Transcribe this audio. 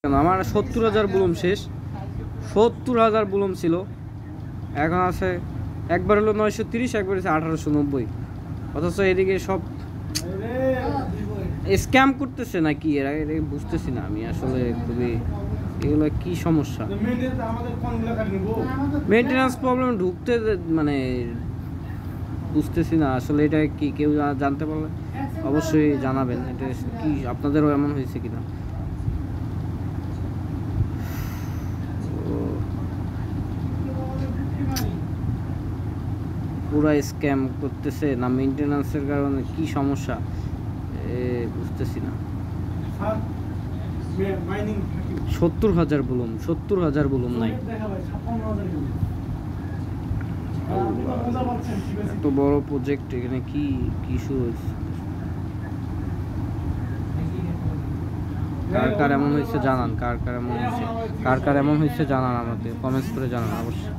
আমার 70,000 বুলুম শেষ, 70,000 বুলুম ছিল, এখন আছে একবার হলো 930, একবার হচ্ছে 1890। অথচ এদিকে সব স্ক্যাম করতেছে নাকি এরা, বুঝতেছি না আমি আসলে। খুবই এগুলো কি সমস্যা, মেনটেন্যান্স প্রবলেম ঢুকতে মানে বুঝতেছি না আসলে। এটা কি কেউ জানতে পারলে অবশ্যই জানাবেন, এটা কি আপনাদেরও এমন হয়েছে কিনা। পুরা স্ক্যাম করতেছে না, মেনটেন্যান্সের কারণে কি সমস্যা বুঝতেছি না। 70,000 বুলুম, 70,000 বুলুম নাই, এত বড় প্রজেক্ট, এখানে কি কি শুরু হয়েছে। কার কার এমন হয়েছে জানান, কার কার এমন হয়েছে জানান, আমাদের কমেন্টস করে জানান অবশ্যই।